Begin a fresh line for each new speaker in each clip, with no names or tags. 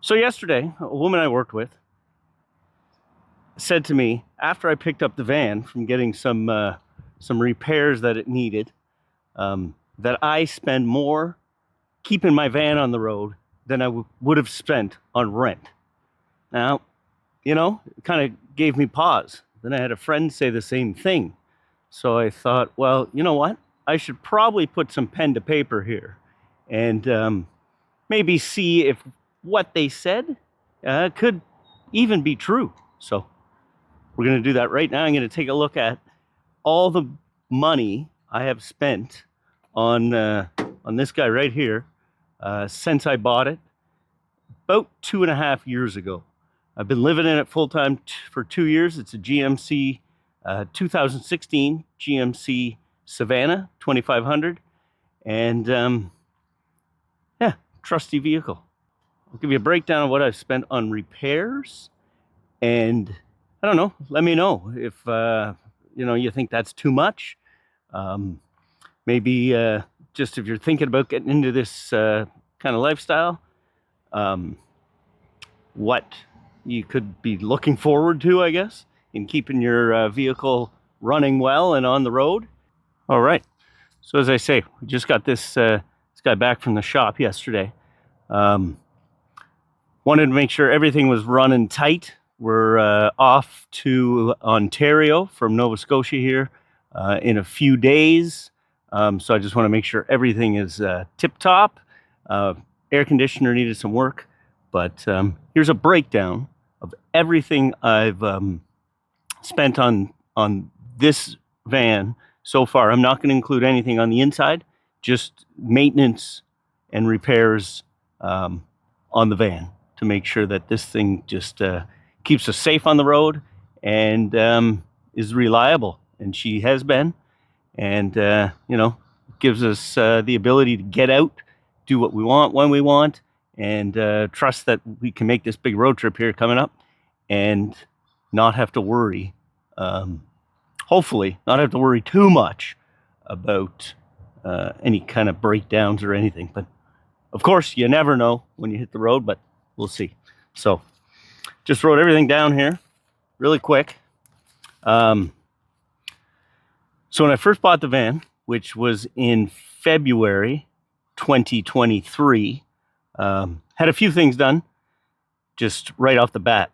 So yesterday, a woman I worked with said to me after I picked up the van from getting some repairs that it needed, that I spend more keeping my van on the road than I would have spent on rent. Now, it kind of gave me pause. Then I had a friend say the same thing. So I thought, well, you know what? I should probably put some pen to paper here and maybe see if what they said could even be true. So we're going to do that right now. I'm going to take a look at all the money I have spent on this guy right here since I bought it about 2.5 years ago. I've been living in it full time for 2 years. It's a GMC 2016 GMC Savannah 2500, and yeah, trusty vehicle. I'll give you a breakdown of what I've spent on repairs, and I don't know. Let me know if you think that's too much. Maybe just if you're thinking about getting into this kind of lifestyle, what you could be looking forward to, I guess, in keeping your vehicle running well and on the road. All right. So as I say, we just got this guy back from the shop yesterday. Wanted to make sure everything was running tight. We're off to Ontario from Nova Scotia here in a few days. So I just want to make sure everything is tip-top. Air conditioner needed some work. But here's a breakdown of everything I've spent on this van so far. I'm not going to include anything on the inside, just maintenance and repairs on the van to make sure that this thing just keeps us safe on the road and is reliable. And she has been, and gives us the ability to get out, do what we want when we want, and trust that we can make this big road trip here coming up and not have to worry, hopefully not have to worry too much about any kind of breakdowns or anything. But of course, you never know when you hit the road, but we'll see. So just wrote everything down here really quick. So when I first bought the van, which was in February 2023, had a few things done just right off the bat.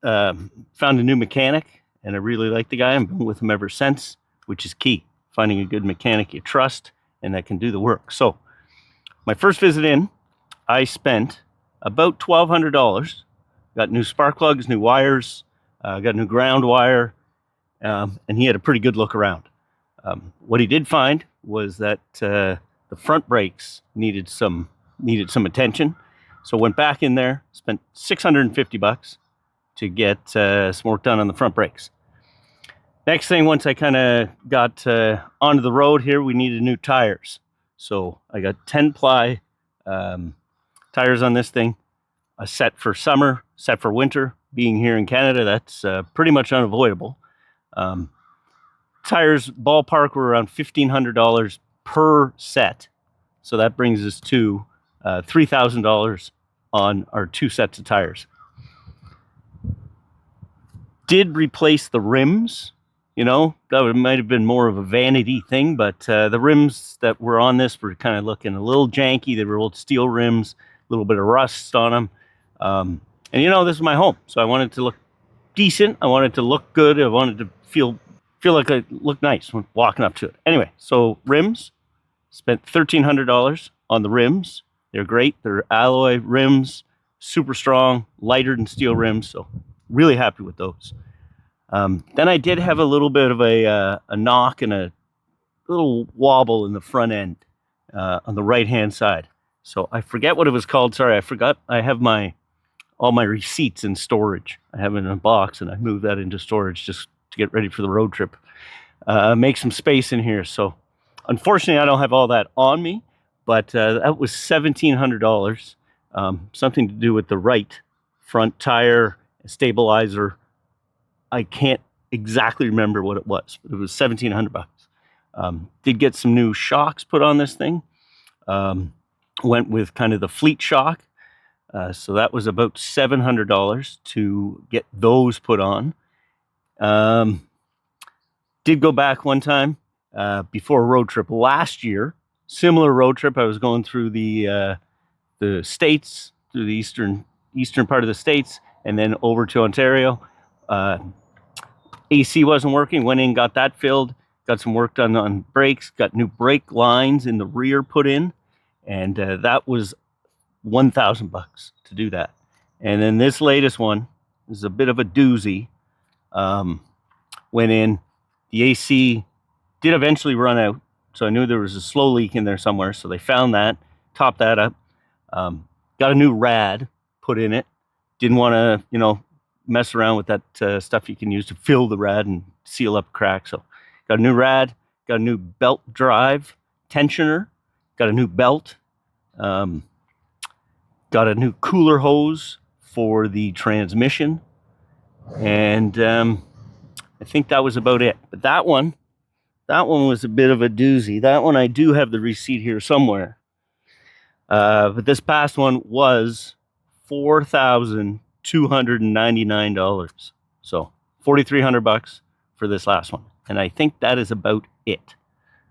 Found a new mechanic, and I really like the guy. I've been with him ever since, which is key. Finding a good mechanic you trust and that can do the work. So my first visit in, I spent about $1,200. Got new spark plugs, new wires, got new ground wire, and he had a pretty good look around. What he did find was that the front brakes needed some attention. So went back in there, spent $650 to get some work done on the front brakes. Next thing, once I kind of got onto the road here, we needed new tires. So I got 10-ply tires on this thing, a set for summer, set for winter. Being here in Canada, that's pretty much unavoidable. Tires ballpark were around $1,500 per set. So that brings us to $3,000 on our two sets of tires. Did replace the rims. That might have been more of a vanity thing, but the rims that were on this were kind of looking a little janky. They were old steel rims, a little bit of rust on them. And this is my home, so I wanted to look decent. I wanted to look good. I wanted to feel like I looked nice when walking up to it. Anyway, so rims, spent $1,300 on the rims. They're great. They're alloy rims, super strong, lighter than steel rims. So really happy with those. Then I did have a little bit of a knock and a little wobble in the front end on the right-hand side. So I forget what it was called. Sorry, I forgot. I have all my receipts in storage. I have it in a box, and I moved that into storage just to get ready for the road trip. Make some space in here. So unfortunately, I don't have all that on me, but that was $1,700. Something to do with the right front tire stabilizer. I can't exactly remember what it was, but it was $1,700. Did get some new shocks put on this thing. Went with kind of the fleet shock. So that was about $700 to get those put on. Did go back one time before a road trip last year. Similar road trip. I was going through the states, through the eastern part of the states, and then over to Ontario. AC wasn't working. Went in, got that filled. Got some work done on brakes. Got new brake lines in the rear put in, and that was $1,000 to do that. And then this latest one is a bit of a doozy. Went in, the AC did eventually run out, so I knew there was a slow leak in there somewhere. So they found that, topped that up, got a new rad put in it. Didn't want to, mess around with that stuff you can use to fill the rad and seal up cracks. So got a new rad, got a new belt drive tensioner, got a new belt, got a new cooler hose for the transmission, and I think that was about it. But that one was a bit of a doozy. That one I do have the receipt here somewhere. But this past one was $4,299. So $4,300 for this last one. And I think that is about it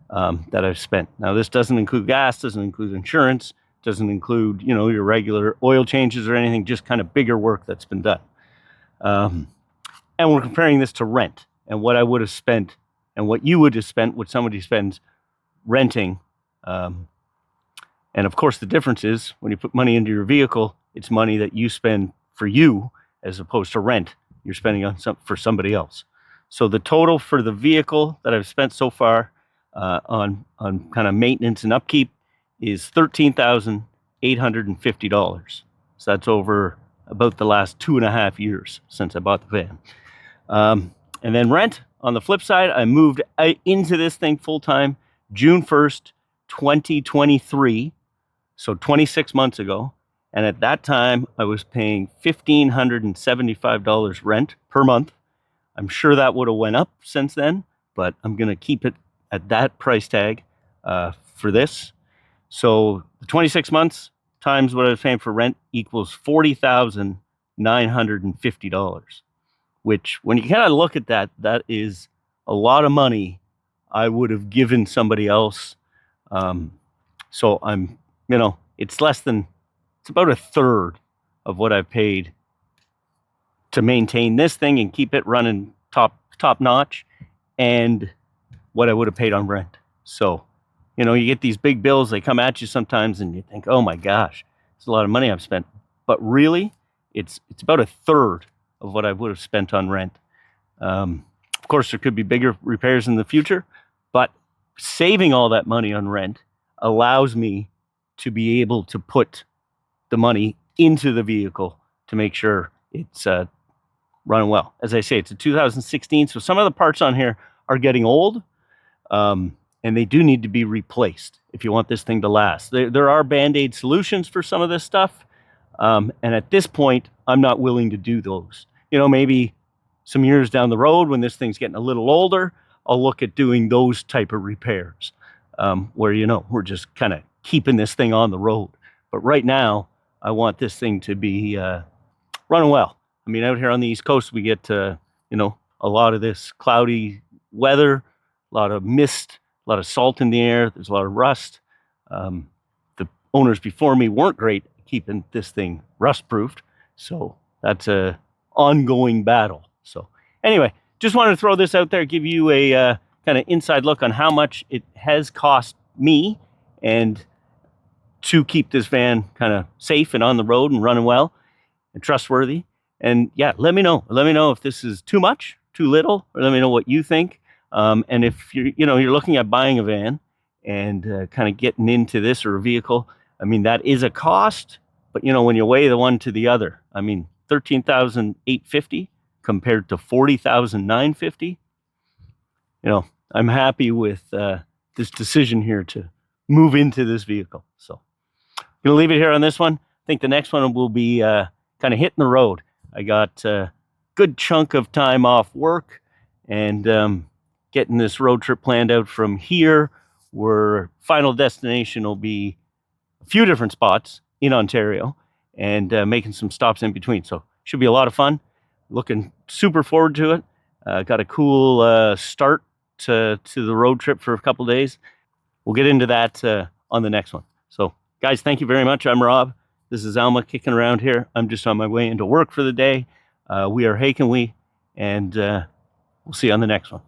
that I've spent. Now, this doesn't include gas, doesn't include insurance, doesn't include, your regular oil changes or anything, just kind of bigger work that's been done. And we're comparing this to rent and what I would have spent and what you would have spent, what somebody spends renting. And of course, the difference is when you put money into your vehicle, it's money that you spend for you as opposed to rent you're spending on for somebody else. So the total for the vehicle that I've spent so far on kind of maintenance and upkeep is $13,850. So that's over about the last 2.5 years since I bought the van. And then rent, on the flip side, I moved into this thing full-time June 1st, 2023, so 26 months ago. And at that time, I was paying $1,575 rent per month. I'm sure that would have went up since then, but I'm going to keep it at that price tag for this. So the 26 months times what I was paying for rent equals $40,950, which when you kind of look at that, that is a lot of money I would have given somebody else. So I'm, it's about a third of what I've paid to maintain this thing and keep it running top notch, and what I would have paid on rent. So, you get these big bills, they come at you sometimes and you think, oh my gosh, it's a lot of money I've spent. But really, it's about a third of what I would have spent on rent. Of course, there could be bigger repairs in the future, but saving all that money on rent allows me to be able to put the money into the vehicle to make sure it's running well. As I say, it's a 2016, so some of the parts on here are getting old, and they do need to be replaced if you want this thing to last. There are Band-Aid solutions for some of this stuff, and at this point, I'm not willing to do those. Maybe some years down the road when this thing's getting a little older, I'll look at doing those type of repairs where, we're just kind of keeping this thing on the road. But right now, I want this thing to be running well. I mean, out here on the East Coast, we get, a lot of this cloudy weather, a lot of mist, a lot of salt in the air. There's a lot of rust. The owners before me weren't great at keeping this thing rust-proofed. So that's a ongoing battle. So anyway, just wanted to throw this out there, give you a kind of inside look on how much it has cost me and to keep this van kind of safe and on the road and running well and trustworthy. And yeah, let me know if this is too much, too little, or let me know what you think. And if you're looking at buying a van and kind of getting into this or a vehicle, I mean, that is a cost, but when you weigh the one to the other, I mean, $13,850 compared to $40,950, I'm happy with this decision here to move into this vehicle. So I'm going to leave it here on this one. I think the next one will be kind of hitting the road. I got a good chunk of time off work and getting this road trip planned out from here, where final destination will be a few different spots in Ontario. and making some stops in between. So should be a lot of fun. Looking super forward to it. Got a cool start to the road trip for a couple days. We'll get into that on the next one. So guys, thank you very much. I'm Rob. This is Alma kicking around here. I'm just on my way into work for the day. We are Haken We, and we'll see you on the next one.